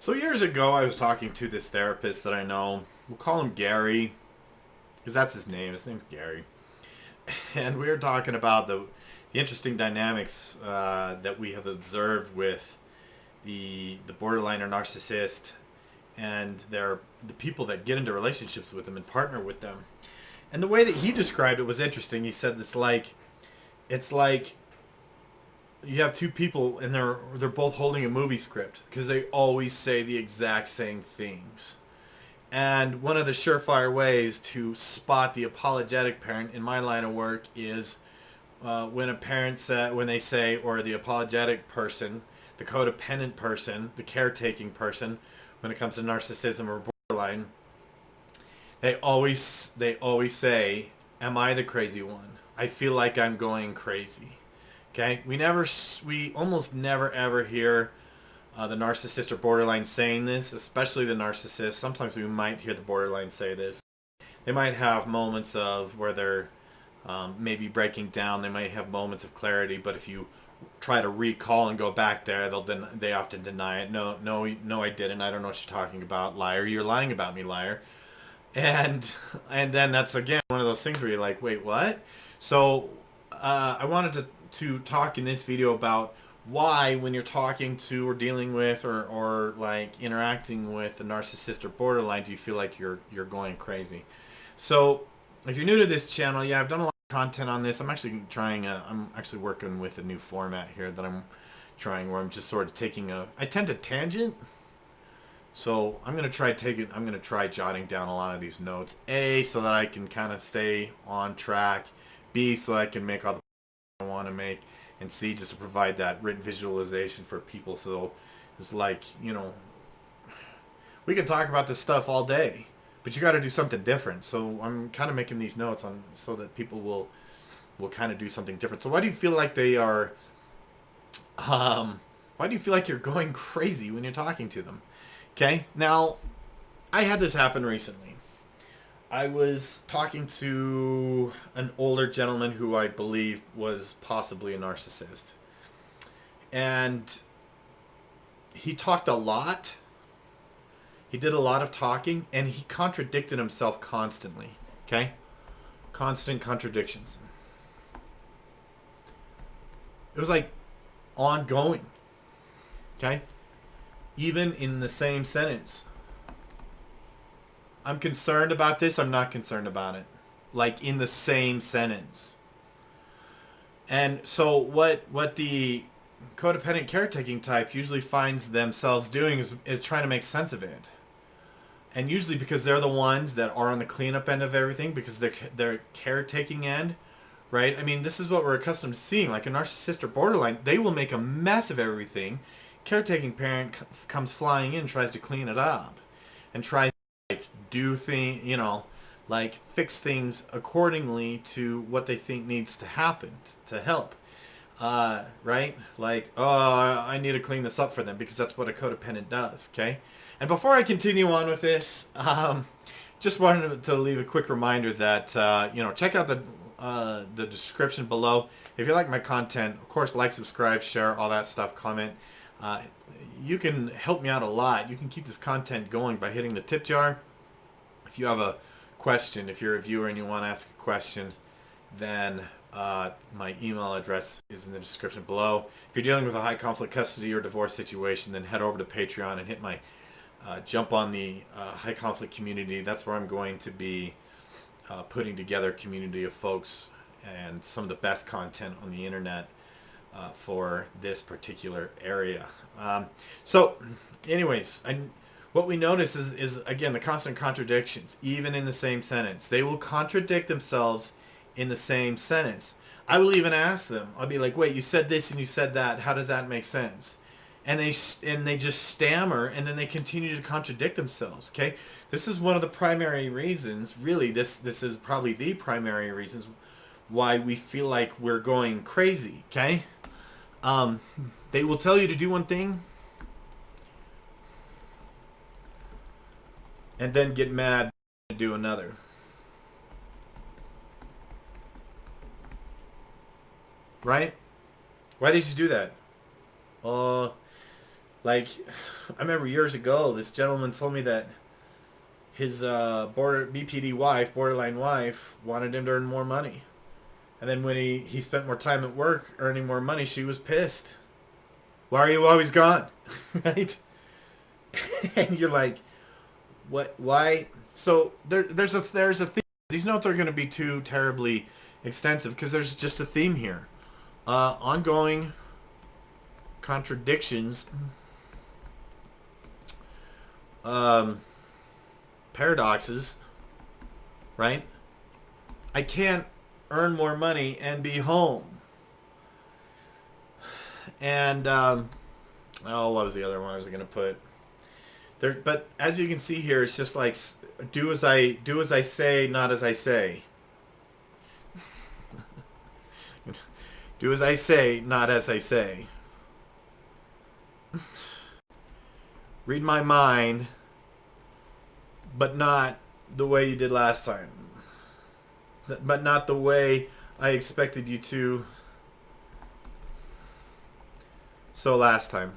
So years ago, I was talking to this therapist that I know. We'll call him Gary, because that's his name. His name's Gary. And we were talking about the interesting dynamics that we have observed with the borderline or narcissist and the people that get into relationships with them and partner with them. And the way that he described it was interesting. He said it's like you have two people and they're both holding a movie script because they always say the exact same things. And one of the surefire ways to spot the apologetic parent in my line of work is when a parent when they say, or the apologetic person, the codependent person, the caretaking person, when it comes to narcissism or borderline, they always say, "Am I the crazy one? I feel like I'm going crazy." Okay, we almost never ever hear the narcissist or borderline saying this, especially the narcissist. Sometimes we might hear the borderline say this. They might have moments of where they're maybe breaking down. They might have moments of clarity, but if you try to recall and go back there, they often deny it. No, no, no, I didn't. I don't know what you're talking about, liar. You're lying about me, liar. And and then that's again one of those things where you're like, wait, what? So I wanted to talk in this video about why when you're talking to or dealing with or like interacting with a narcissist or borderline do you feel like you're going crazy. So if you're new to this channel, yeah, I've done a lot of content on this. I'm actually working with a new format here that I'm trying where I'm just sort of I tend to tangent. So I'm gonna try jotting down a lot of these notes. A, so that I can kind of stay on track. B, so I can make all the I want to make. And C, just to provide that written visualization for people. So it's like, we can talk about this stuff all day, but you got to do something different. So I'm kind of making these notes so that people will kind of do something different. So why do you feel like why do you feel like you're going crazy when you're talking to them? Okay, now I had this happen recently. I was talking to an older gentleman who I believe was possibly a narcissist. And he talked a lot. He did a lot of talking, and he contradicted himself constantly. Okay? Constant contradictions. It was like ongoing. Okay? Even in the same sentence. I'm concerned about this, I'm not concerned about it. Like in the same sentence. And so what the codependent caretaking type usually finds themselves doing is trying to make sense of it. And usually because they're the ones that are on the cleanup end of everything, because they're caretaking end, right? I mean, this is what we're accustomed to seeing. Like a narcissist or borderline, they will make a mess of everything. Caretaking parent comes flying in, tries to clean it up, and tries do like fix things accordingly to what they think needs to happen to help, right? Like, oh, I need to clean this up for them because that's what a codependent does. Okay. And before I continue on with this, just wanted to leave a quick reminder that check out the description below. If you like my content, of course, like, subscribe, share, all that stuff, comment. You can help me out a lot. You can keep this content going by hitting the tip jar. If you have a question, if you're a viewer and you want to ask a question, then my email address is in the description below. If you're dealing with a high conflict custody or divorce situation, then head over to Patreon and hit my jump on the high conflict community. That's where I'm going to be putting together a community of folks and some of the best content on the internet for this particular area. So anyways, what we notice is again the constant contradictions, even in the same sentence. They will contradict themselves in the same sentence. I will even ask them. I'll be like, "Wait, you said this and you said that. How does that make sense?" And they just stammer, and then they continue to contradict themselves. Okay, this is one of the primary reasons. Really, this is probably the primary reasons why we feel like we're going crazy. Okay, they will tell you to do one thing, and then get mad to do another. Right? Why did you do that? Like, I remember years ago, this gentleman told me that his BPD wife, borderline wife, wanted him to earn more money. And then when he spent more time at work earning more money, she was pissed. Why are you always gone? Right? And you're like, what? Why? So there's a theme. These notes are going to be too terribly extensive because there's just a theme here. Ongoing contradictions, paradoxes, right? I can't earn more money and be home. And what was the other one I was going to put? There, but as you can see here, it's just like do as I say, not as I say. Do as I say, not as I say. Read my mind, but not the way you did last time. But not the way I expected you to. So last time.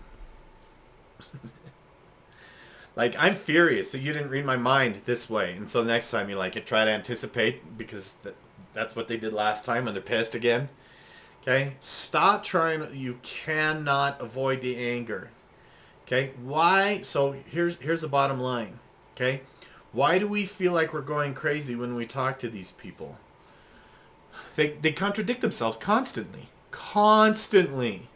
Like, I'm furious that you didn't read my mind this way. And so next time you like it, try to anticipate because that's what they did last time and they're pissed again. Okay? Stop trying. You cannot avoid the anger. Okay? Why? So here's the bottom line. Okay? Why do we feel like we're going crazy when we talk to these people? They contradict themselves constantly. Constantly.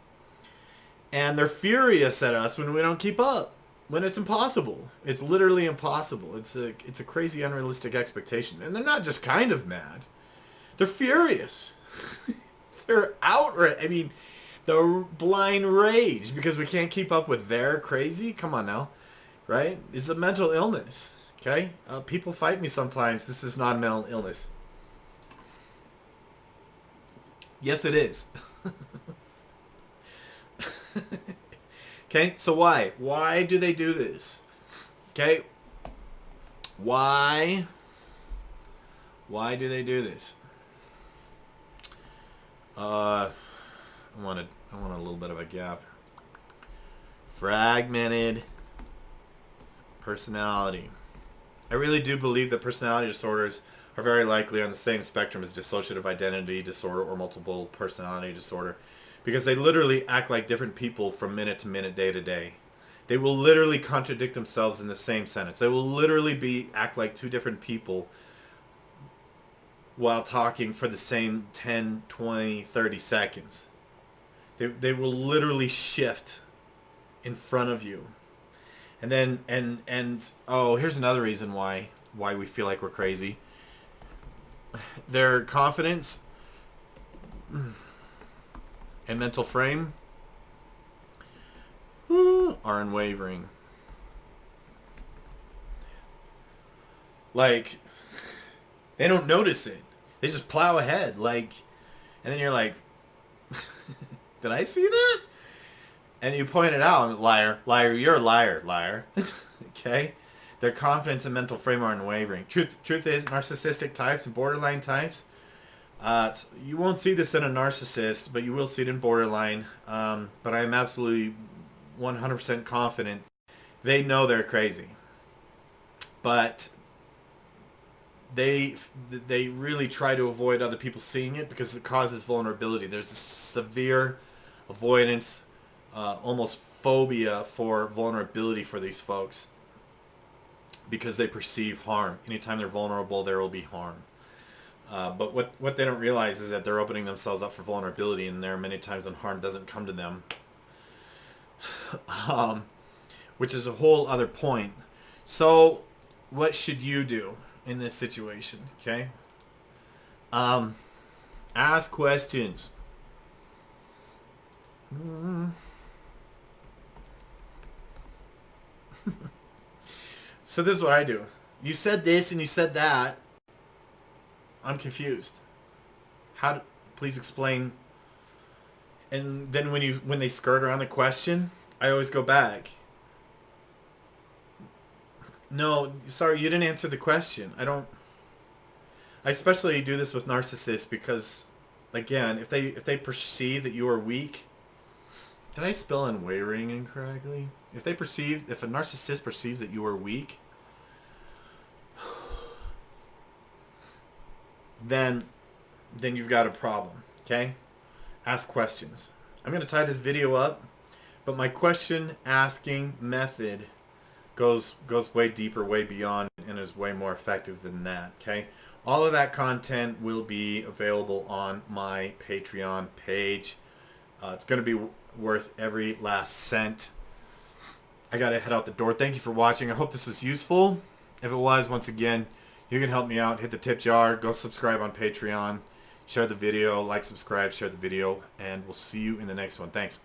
And they're furious at us when we don't keep up. When it's impossible. It's literally impossible. It's a crazy, unrealistic expectation. And they're not just kind of mad. They're furious. They're outraged. I mean, they're blind rage because we can't keep up with their crazy. Come on now. Right? It's a mental illness. Okay? People fight me sometimes. This is not a mental illness. Yes, it is. Okay, so why? Why do they do this? Okay, why do they do this? I want a little bit of a gap. Fragmented personality. I really do believe that personality disorders are very likely on the same spectrum as dissociative identity disorder or multiple personality disorder. Because they literally act like different people from minute to minute, day to day. They will literally contradict themselves in the same sentence. They will literally act like two different people while talking for the same 10, 20, 30 seconds. They will literally shift in front of you. And then, here's another reason why we feel like we're crazy. Their confidence and mental frame are unwavering. Like, they don't notice it. They just plow ahead. Like, and then you're like, did I see that? And you point it out, liar, liar, you're a liar, liar. Okay? Their confidence and mental frame are unwavering. Truth is, narcissistic types and borderline types, you won't see this in a narcissist, but you will see it in borderline. But I am absolutely 100% confident they know they're crazy. But they really try to avoid other people seeing it because it causes vulnerability. There's a severe avoidance, almost phobia for vulnerability for these folks because they perceive harm. Anytime they're vulnerable, there will be harm. But what they don't realize is that they're opening themselves up for vulnerability, and there are many times when harm doesn't come to them, which is a whole other point. So what should you do in this situation? Okay, ask questions. So this is what I do. You said this and you said that. I'm confused. Please explain. And then when they skirt around the question, I always go back. No, sorry, you didn't answer the question. I especially do this with narcissists because, again, if they perceive that you are weak. Did I spell unwavering incorrectly? If a narcissist perceives that you are weak, then you've got a problem. Okay? Ask questions. I'm going to tie this video up, but my question asking method goes way deeper, way beyond, and is way more effective than that. Okay? All of that content will be available on my Patreon page. It's going to be worth every last cent. I got to head out the door. Thank you for watching. I hope this was useful. If it was, once again, you can help me out. Hit the tip jar. Go subscribe on Patreon. Share the video. Like, subscribe, share the video. And we'll see you in the next one. Thanks.